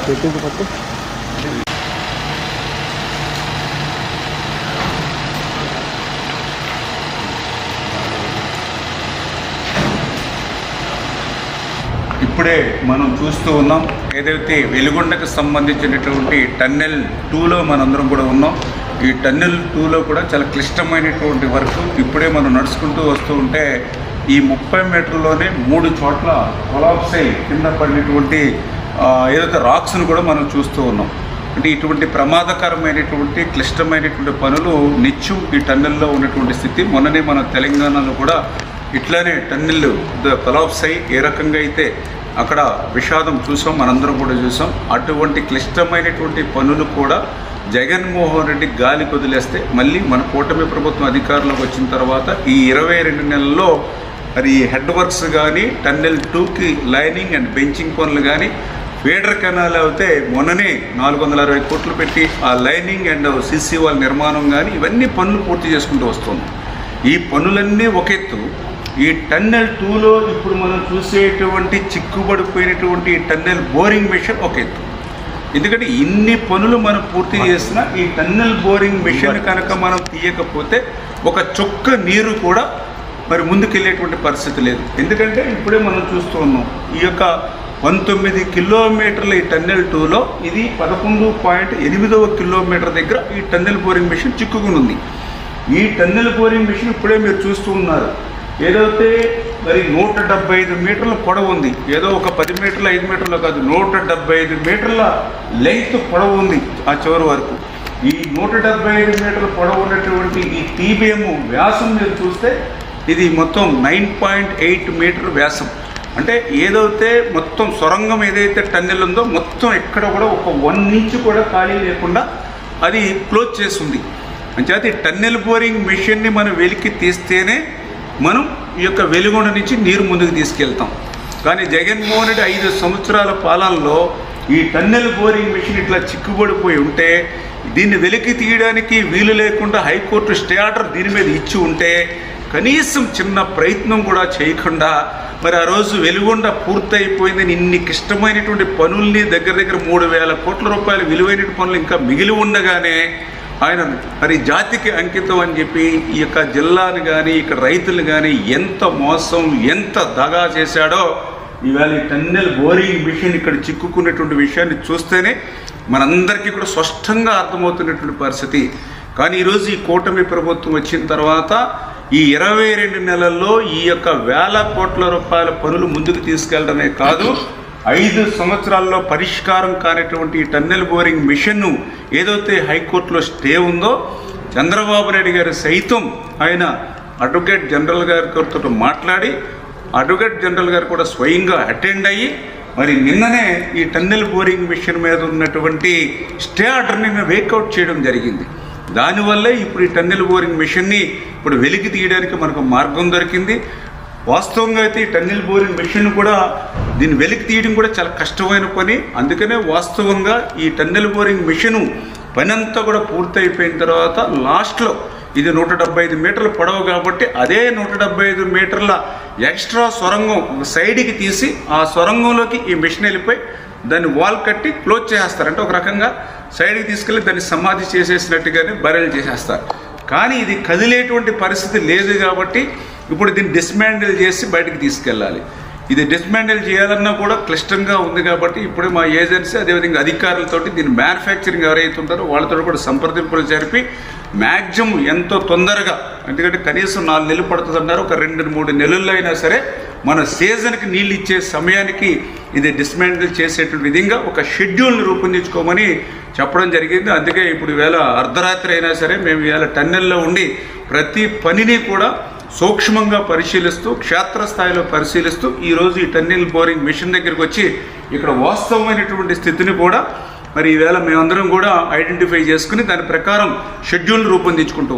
ఇప్పుడే మనం చూస్తూ ఉన్నాం ఏదైతే వెలుగొండకు సంబంధించినటువంటి టన్నెల్ 2లో మనందరం కూడా ఉన్నాం. ఈ టన్నెల్ 2లో కూడా చాలా క్లిష్టమైనటువంటి వర్క్ ఇప్పుడే మనం నడుచుకుంటూ వస్తూ ఉంటే ఈ 30 మీటర్లోనే 3 చోట్ల కొలాప్స్ అయి కింద పడినటువంటి ఏదైతే రాక్స్ను కూడా మనం చూస్తూ ఉన్నాం. అంటే ఇటువంటి ప్రమాదకరమైనటువంటి క్లిష్టమైనటువంటి పనులు నిత్యం ఈ టన్నెల్లో ఉన్నటువంటి స్థితి. మొన్ననే మన తెలంగాణలో కూడా ఇట్లానే టన్నెల్ కొలాప్స్ అయ్యి ఏ రకంగా అయితే అక్కడ విషాదం చూసాం, మనందరం కూడా చూసాం. అటువంటి క్లిష్టమైనటువంటి పనులు కూడా జగన్మోహన్ రెడ్డి గాలి వదిలేస్తే మళ్ళీ మన కూటమి ప్రభుత్వం అధికారంలోకి వచ్చిన తర్వాత ఈ 22 నెలల్లో మరి హెడ్ వర్క్స్ కానీ టన్నెల్ 2కి లైనింగ్ అండ్ బెంచింగ్ పనులు కానీ ఫీడర్ కెనాల్ అయితే మొన్ననే 460 కోట్లు పెట్టి ఆ లైనింగ్ అండ్ సిసి వాల్ నిర్మాణం కానీ ఇవన్నీ పనులు పూర్తి చేసుకుంటూ వస్తున్నాం. ఈ పనులన్నీ ఒక ఎత్తు. ఈ టన్నెల్ 2లో ఇప్పుడు మనం చూసేటువంటి చిక్కుబడిపోయినటువంటి టన్నెల్ బోరింగ్ మెషిన్ ఒక ఎత్తు. ఎందుకంటే ఇన్ని పనులు మనం పూర్తి చేసినా ఈ టన్నెల్ బోరింగ్ మెషిన్ కనుక మనం తీయకపోతే ఒక చుక్క నీరు కూడా మరి ముందుకెళ్ళేటువంటి పరిస్థితి లేదు. ఎందుకంటే ఇప్పుడే మనం చూస్తూ ఉన్నాం ఈ యొక్క 19 కిలోమీటర్ల ఈ టన్నెల్ 2లో ఇది 11.8వ కిలోమీటర్ దగ్గర ఈ టన్నెల్ బోరింగ్ మెషిన్ చిక్కుకుని ఉంది. ఈ టన్నెల్ బోరింగ్ మెషిన్ ఇప్పుడే మీరు చూస్తూ ఉన్నారు. ఏదైతే మరి 175 మీటర్ల పొడవు ఉంది, ఏదో ఒక 10 మీటర్ల 5 మీటర్లు కాదు, 175 మీటర్ల లెంగ్త్ పొడవు ఉంది ఆ చివరి వరకు. ఈ 175 మీటర్ల పొడవు ఉన్నటువంటి ఈ టీబీఎం వ్యాసం మీరు చూస్తే ఇది మొత్తం 9.8 మీటర్ వ్యాసం. అంటే ఏదైతే మొత్తం సొరంగం ఏదైతే టన్నెల్ ఉందో మొత్తం ఎక్కడ కూడా ఒక 1 ఇంచ్ కూడా ఖాళీ లేకుండా అది క్లోజ్ చేస్తుంది. అంచేత ఈ టన్నెల్ బోరింగ్ మెషిన్ని మనం వెలికి తీస్తేనే మనం ఈ యొక్క వెలుగొండ నుంచి నీరు ముందుకు తీసుకెళ్తాం. కానీ జగన్మోహన్ రెడ్డి 5 సంవత్సరాల పాలనలో ఈ టన్నెల్ బోరింగ్ మెషిన్ ఇట్లా చిక్కుబడిపోయి ఉంటే దీన్ని వెలికి తీయడానికి వీలు లేకుండా హైకోర్టు స్టే ఆర్డర్ దీని మీద ఇచ్చి ఉంటే కనీసం చిన్న ప్రయత్నం కూడా చేయకుండా మరి ఆ రోజు వెలుగొండ పూర్తయిపోయిందని ఇన్ని క్లిష్టమైనటువంటి పనుల్ని దగ్గర 3,000 కోట్ల రూపాయలు విలువైన పనులు ఇంకా మిగిలి ఉండగానే ఆయన మరి జాతికి అంకితం అని చెప్పి ఈ యొక్క జిల్లాని కానీ ఇక్కడ రైతులు కానీ ఎంత మోసం ఎంత దగా చేశాడో ఇవాళ ఈ టన్నెల్ బోరింగ్ మిషన్ ఇక్కడ చిక్కుకున్నటువంటి విషయాన్ని చూస్తేనే మనందరికీ కూడా స్పష్టంగా అర్థమవుతున్నటువంటి పరిస్థితి. కానీ ఈరోజు ఈ కూటమి ప్రభుత్వం వచ్చిన తర్వాత ఈ 22 నెలల్లో ఈ యొక్క 1,000 కోట్ల రూపాయల పనులు ముందుకు తీసుకెళ్లడమే కాదు 5 సంవత్సరాల్లో పరిష్కారం కానిటువంటి ఈ టన్నెల్ బోరింగ్ మిషన్ను ఏదైతే హైకోర్టులో స్టే ఉందో చంద్రబాబు నాయుడు గారు సైతం ఆయన అడ్వకేట్ జనరల్ గారితో మాట్లాడి అడ్వకేట్ జనరల్ గారు కూడా స్వయంగా అటెండ్ అయ్యి మరి నిన్ననే ఈ టన్నెల్ బోరింగ్ మిషన్ మీద ఉన్నటువంటి స్టే ఆర్డర్ని వేకౌట్ చేయడం జరిగింది. దానివల్లే ఇప్పుడు ఈ టన్నెల్ బోరింగ్ మిషన్ని ఇప్పుడు వెలికి తీయడానికి మనకు మార్గం దొరికింది. వాస్తవంగా అయితే ఈ టన్నెల్ బోరింగ్ మెషిన్ కూడా దీన్ని వెలికి తీయడం కూడా చాలా కష్టమైన పని. అందుకనే వాస్తవంగా ఈ టన్నెల్ బోరింగ్ మెషిన్ పని అంతా కూడా పూర్తయిపోయిన తర్వాత లాస్ట్లో ఇది 175 మీటర్ల పొడవు కాబట్టి అదే 175 మీటర్ల ఎక్స్ట్రా సొరంగం సైడ్కి తీసి ఆ సొరంగంలోకి ఈ మెషిన్ వెళ్ళిపోయి దాన్ని వాల్ కట్టి క్లోజ్ చేసేస్తారు. అంటే ఒక రకంగా సైడ్కి తీసుకెళ్ళి దాన్ని సమాధి చేసేసినట్టుగానే బరెల్ చేసేస్తారు. కానీ ఇది కదిలేటువంటి పరిస్థితి లేదు కాబట్టి ఇప్పుడు దీన్ని డిస్మాండిల్ చేసి బయటకు తీసుకెళ్ళాలి. ఇది డిస్మాండిల్ చేయాలన్నా కూడా క్లిష్టంగా ఉంది కాబట్టి ఇప్పుడే మా ఏజెన్సీ అదేవిధంగా అధికారులతోటి దీన్ని మ్యానుఫ్యాక్చరింగ్ ఎవరైతే ఉంటారో వాళ్ళతో కూడా సంప్రదింపులు జరిపి మ్యాక్సిమం ఎంతో తొందరగా, ఎందుకంటే కనీసం 4 నెలలు పడుతుంది అన్నారు, ఒక 2-3 నెలల్లో అయినా సరే మన సీజన్కి నీళ్ళు ఇచ్చే సమయానికి ఇది డిస్మాండిల్ చేసేటువంటి విధంగా ఒక షెడ్యూల్ని రూపొందించుకోమని చెప్పడం జరిగింది. అందుకే ఇప్పుడు ఈవేళ అర్ధరాత్రి అయినా సరే మేము ఈవేళ టన్నెల్లో ఉండి ప్రతి పనిని కూడా సూక్ష్మంగా పరిశీలిస్తూ క్షేత్రస్థాయిలో పరిశీలిస్తూ ఈరోజు ఈ టన్నెల్ బోరింగ్ మిషన్ దగ్గరికి వచ్చి ఇక్కడ వాస్తవమైనటువంటి స్థితిని కూడా మరి ఈవేళ మేమందరం కూడా ఐడెంటిఫై చేసుకుని దాని ప్రకారం షెడ్యూల్ రూపొందించుకుంటాం.